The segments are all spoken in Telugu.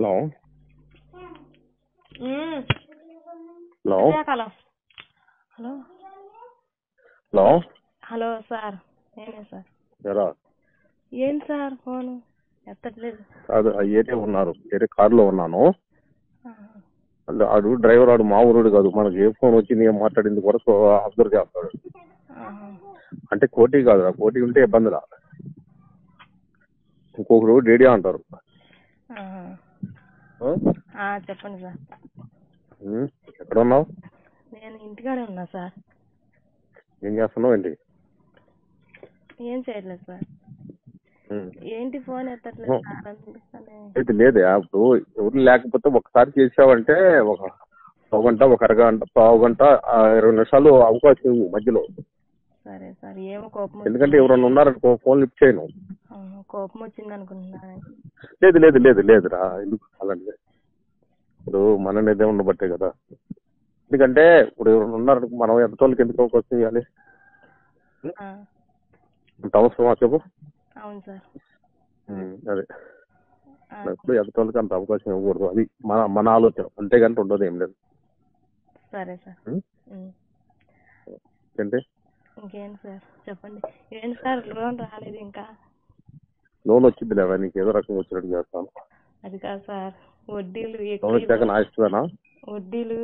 Hello hello hello hello hello hello sir నేనే సార్. ఎరా ఏం సార్ ఫోను ఎత్తట్లేదు? కాదు, ఏటే ఉన్నారు, వేరే కారులో ఉన్నాను. ఆడు డ్రైవర్, ఆడు మా ఊరుడు కాదు. మనకి ఏ ఫోన్ వచ్చింది, ఏం మాట్లాడింది కూడా అబ్జర్వ్ చేస్తాడు. అంటే కోటి కాదురా, కోటి ఉంటే ఇబ్బందిరా. ఇంకొకరు డేడియా అంటారు. చెప్పండి సార్. ఎక్కడ ఉన్నావు? నేను ఇంటికాడే ఉన్నా సార్. ఏం చేస్తున్నావు? ఏంటి ఏం చేయట్లేదు సార్. ఏంటి ఫోన్ ఎత్తట్లేదు సార్? లేదే, ఇప్పుడు ఎవరు లేకపోతే ఒకసారి చేసావంటే ఒక గంట, ఒక అరగంట, పావు గంట, 20 నిమిషాలు అవకాశం ఇవ్వు మధ్యలో. సరే సార్. ఏమో కోపం, ఎందుకంటే ఎవరన్నా ఉన్నారనుకో ఫోన్ లిఫ్ట్ చేయను. కోపం వచ్చింది అనుకుంటున్నా. లేదురా, ఎందుకు అలాంటిది? ఇప్పుడు మన నిర్ణయం ఉండబట్టే కదా. ఎందుకంటే ఇప్పుడు ఎవరైనా ఉన్నారనుకో, మనం ఎంతోళ్ళకి ఎందుకు అవకాశం ఇవ్వాలి? అంత అవసరమా చెప్పు? అవును సార్. అదే, ఎప్పుడు ఎదుటోళ్ళకి అంత అవకాశం ఇవ్వకూడదు. అది మన ఆలోచన, అంతేగాని ఉండదు ఏం లేదు. సరే సార్. ఏంటి ఇంకేం సార్ చెప్పండి. ఏంటి సార్ లోన్ రాలేదు ఇంకా? లోన్ వచ్చింది లేదా? నీకు ఏదో రకంగా వచ్చినట్టు చేస్తాను. అది కాదు సార్, వడ్డీలు లోన్ వచ్చాక నా ఇష్టమేనా? వడ్డీలు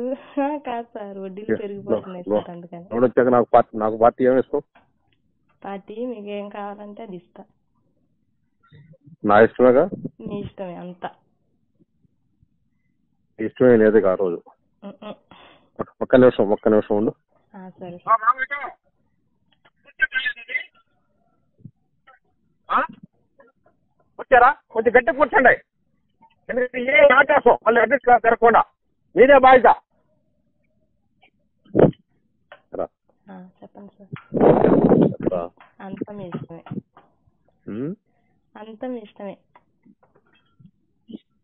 కాదు సార్, వడ్డీలు పెరిగిపోతున్నాయి సార్. అందుకని లోన్ వచ్చాక నాకు పార్టీ ఏమి ఇస్తావు? పార్టీ మీకు ఏం కావాలంటే అది ఇస్తా. నా ఇష్టమేగా? మీ ఇష్టమే అంతా. ఇష్టమే లేదు ఆ రోజు. ఒక్క నిమిషం ఉండు. సరే. వచ్చారా? కొంచెం గట్టి కూర్చోండి, ఎందుకంటే ఏ నాటేస్తాం మళ్ళీ అడ్రస్ తిరగకుండా. మీదే బాధ్యత. చెప్పండి సార్. అంతా మీ ఇష్టమే. అంతా మీ ఇష్టమే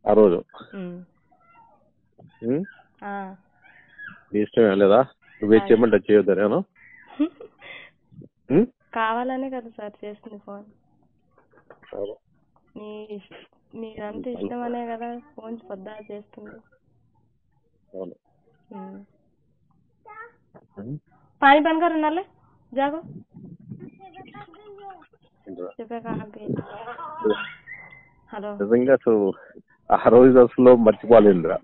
ఆ రోజు. నీ ఇష్టమే లేదా? నువ్వే చేయమంటే చేయొద్దా? నేను కావాలనే కదా సార్ చేస్తుంది ఫోన్. మీరంతా ఇష్టం అనే కదా ఫోన్ పొద్దా చేస్తుంది. पानी बंद करो नाले जागो హలో. నిజంగా అసలు ఆ రోజు అసలు మర్చిపోలేదురా.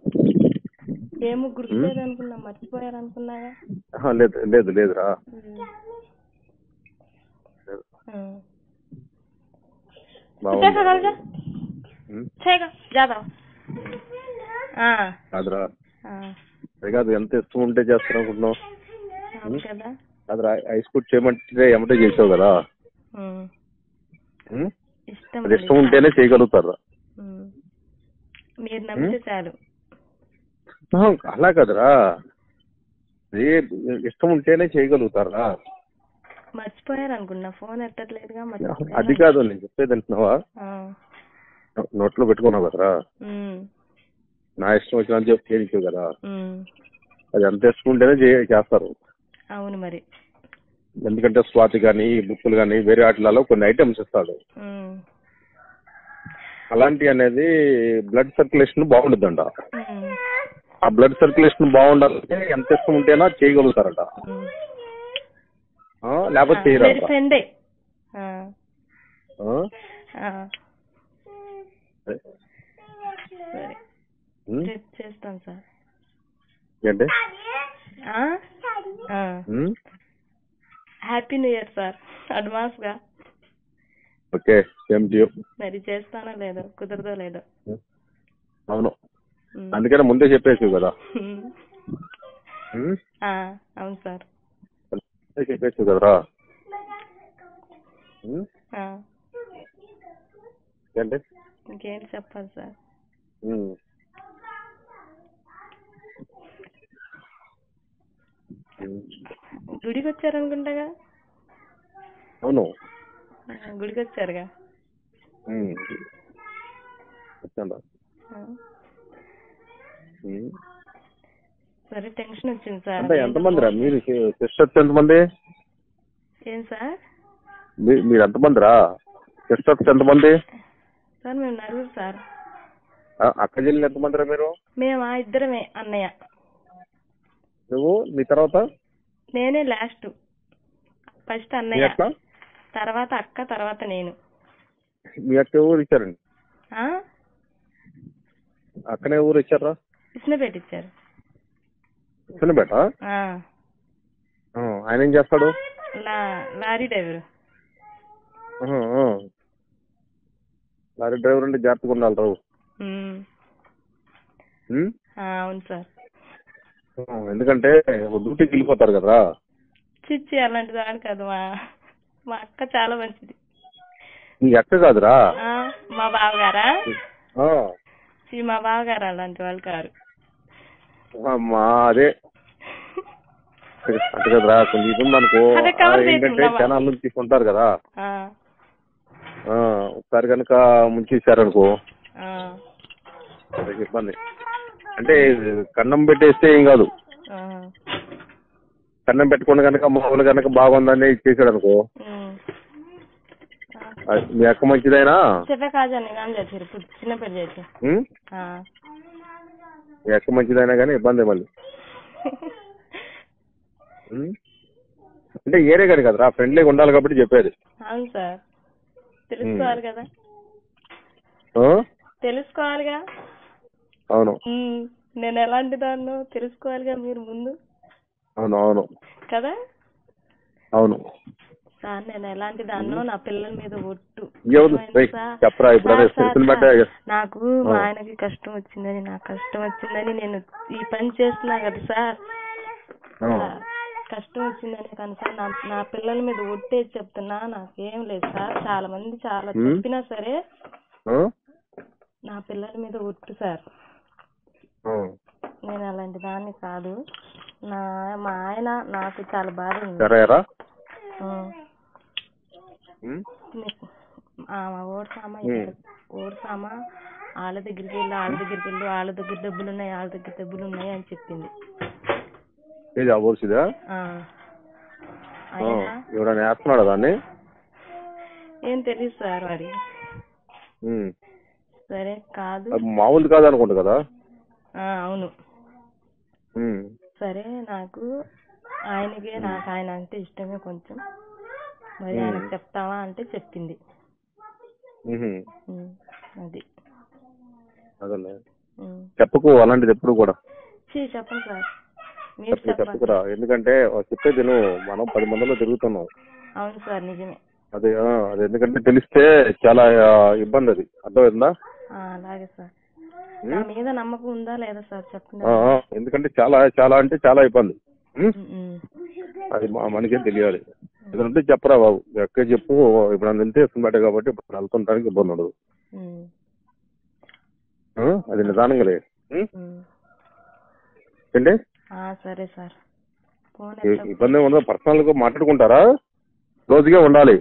ఏమో గుర్తులేదు అనుకున్నా, మర్చిపోయారనుకున్నాగా. లేదురా. కాదురా, కాదు, ఎంత ఇష్టం ఉంటే చేస్తాను అనుకుంటున్నావు కాదురా. ఐస్ ఫుడ్ చేయమంటే ఏమంటే చేసావు కదా. అది ఇష్టం ఉంటేనే చేయగలుగుతారా? మీరు నమ్మితే చాలు. అలా కదరా, ఇష్టం ఉంటేనే చేయగలుగుతారా? మర్చిపోయారు అనుకున్నా, ఫోన్ ఎత్తట్లేదుగా. అది కాదు నేను చెప్పేది, అంటున్నావా? నోట్లో పెట్టుకున్నావు కదరా, నా ఇష్టం వచ్చిన చెప్పి చేయొచ్చు కదా. అది ఎంత ఇష్టం ఉంటేనే చేస్తారు. అవును మరి. ఎందుకంటే స్వాతి కానీ, బుక్కులు కానీ, వేరే వాటిలలో కొన్ని ఐటమ్స్ ఇస్తాడు. అలాంటి అనేది బ్లడ్ సర్క్యులేషన్ బాగుంటుందంట. ఆ బ్లడ్ సర్క్యులేషన్ బాగుండాలంటే ఎంత ఇష్టం ఉంటేనా చేయగలుగుతారట, లేకపోతే చేయరు. చేస్తాను సార్. ఏంటి? Happy new year sir advance గా. Okay, same to you. మరి చేస్తానో లేదో, కుదరదో లేదో. అవును, అందుకనే ముందే చెప్పేసి కదా. అవును సార్, చెప్పేసి కదరా. ఏంటి? ఇంకేంటి చెప్పాలి సార్. గుడికి వచ్చారనుకుంటాగా. అవును, గుడికి వచ్చారుగా. సరే, టెన్షన్ వచ్చింది సార్. ఎంతమంది రా మీరు సిస్టర్స్? ఎంతమంది? ఏం సార్? మీరు ఎంతమంది రా సిస్టర్స్? ఎంతమంది సార్? మేము 9 సార్. అక్క చెల్లెలు ఎంతమందిరా మీరు? మేమా ఇద్దరమే అన్నయ్య. నువ్వు నీ తర్వాత? నేనే లాస్ట్. ఫస్ట్ అన్నయ్య, తర్వాత అక్క, తర్వాత నేను. మీ అక్క ఊరు ఇచ్చారండి? అక్కనే ఊరు ఇచ్చారా? ఇస్నపేట ఇచ్చారు. ఇస్నపేట? ఆయన ఏం చేస్తాడు? Lorry driver. లారీ డ్రైవర్ అంటే జాగ్రత్తగా ఉండాలి రావు. అవును సార్. ఎందుకంటే డ్యూటీకి వెళ్ళిపోతారు కదా. చిచ్చి అలాంటి దాని కాదు, మా అక్క చాలా మంచిది. నీ అక్క కాదురా? మా బావగారా? మా బావగారు అలాంటి వాళ్ళు కారు. అదే అంటే కదరా, కొంచెం ఇది ఉందనుకో. ఏంటంటే జనాల నుంచి తీసుకుంటారు కదా, ఒకసారి కనుక ముంచేసారనుకో ఇబ్బంది. అంటే కన్నం పెట్టేస్తే ఏం కాదు, కన్నం పెట్టుకుని కనుక మామూలు కనుక బాగుందని ఇచ్చేసాడు అనుకో. మీ అక్క మంచిదైనా మీ అక్క మంచిదైనా కానీ ఇబ్బంది మళ్ళీ. అంటే ఏరే కానీ కదరా, ఫ్రెండ్లీగా ఉండాలి కాబట్టి చెప్పేది. అవును సార్, తెలుసుకోవాలి కదా. తెలుసుకోవాలిగా. అవును, నేను ఎలాంటి దాన్నో తెలుసుకోవాలిగా మీరు ముందు. అవును అవును కదా. అవును సార్, నేను ఎలాంటి దాన్నో నా పిల్లల మీద ఒట్టు. నాకు మా ఆయనకి కష్టం వచ్చిందని, నాకు కష్టం వచ్చిందని నేను ఈ పని చేస్తున్నా కదా సార్. కష్టం వచ్చిందని కానీ సార్, నా పిల్లల మీద ఒట్టేసి చెప్తున్నా, నాకేం లేదు సార్. చాలా మంది చాలా చెప్పినా సరే నా పిల్లల మీద ఒట్టు సార్. నేను అలాంటి దాన్ని కాదు. మా ఆయన నాకు చాలా బాధ ఉంది. ఓడ్సామా వాళ్ళ దగ్గరికి వెళ్ళి వాళ్ళ దగ్గర డబ్బులు ఉన్నాయి అని చెప్పింది. దాన్ని ఏం తెలియదు సార్ మరి. సరే కాదు, మామూలు కాదు అనుకుంటా కదా. అవును. సరే, నాకు ఆయన అంటే ఇష్టమే కొంచెం. మరి ఆయనకు చెప్తావా అంటే చెప్పింది. అది అదే చెప్పకు అలాంటిది ఎప్పుడు కూడా. చెప్పండి సార్, చెప్పుకురా. ఎందుకంటే చెప్పేది నువ్వు, మనం 10 మందిలో తిరుగుతున్నాం. అవును సార్, నిజమే. అది ఎందుకంటే తెలిస్తే చాలా ఇబ్బంది. అది అర్థమైందా? అలాగే సార్. నా మీద నమ్మకం ఉందా లేదా సార్ చెప్పండి. ఎందుకంటే చాలా చాలా అంటే చాలా ఇబ్బంది. అది మనకేం తెలియాలి. ఎందుకంటే చెప్పరా బాబు, ఎక్కడ చెప్పు. ఇప్పుడు నన్ను వెళ్తే ఇస్తున్నట్టే కాబట్టి ఇప్పుడు వెళ్తుంటానికి ఇబ్బంది ఉండదు. అది నిదానంగా లేదు. ఏంటి సరే సార్, ఇబ్బంది ఉండదు. పర్సనల్ గా మాట్లాడుకుంటారా, క్లోజ్గా ఉండాలి.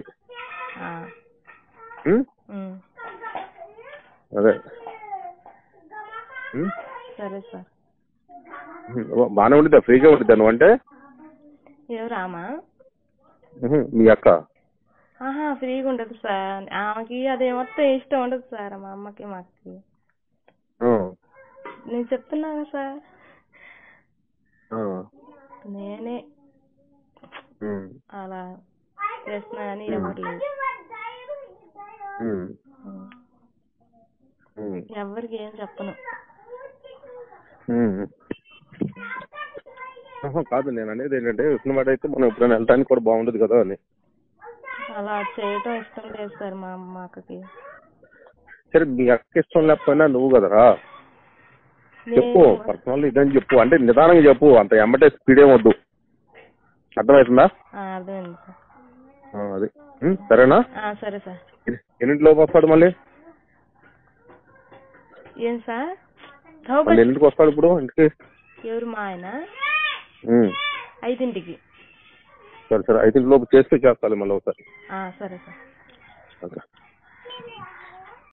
అదే సరే సార్. బాగానే ఉండిద్దా, ఫ్రీగా ఉండిద్దా నువ్వు అంటే? ఎవరామా? మీ అక్క ఫ్రీగా ఉండదు సార్. ఆమెకి అదే మొత్తం ఇష్టం ఉండదు సార్, మా అమ్మకి మాకి. నేను చెప్తున్నాను సార్, నేనే అలా చేస్తున్నా అని ఎవరు లేదు. ఎవరికి ఏం చెప్పను. కాదు, నేను అనేది ఏంటంటే ఇస్తున్నమాట అయితే మనం ఎప్పుడైనా వెళ్ళడానికి కూడా బాగుండదు కదా అని. అలా చేయటం ఇష్టం లేదు సార్ మా అక్కకి. సరే, మీ అక్క ఇష్టం లేకపోయినా నువ్వు కదరా చెప్పు. పర్సనల్ ఇదని చెప్పు, అంటే నిదానంగా చెప్పు. అంత ఎమ్మటే స్పీడ్ ఏమొద్దు. అర్థమవుతుందా? అర్థమైంది సార్. అది సరేనా? సరే సార్. ఎన్నింటిలోకి వస్తాడు మళ్ళీ? ఏం సార్? ఎన్నింటికి వస్తాడు ఇప్పుడు ఇంటికి? ఎవరు? మా ఆయన 5ంటికి. సరే 5ంటి లోపు చేస్తే చేస్తాలి మళ్ళీ ఒకసారి. సరే సార్.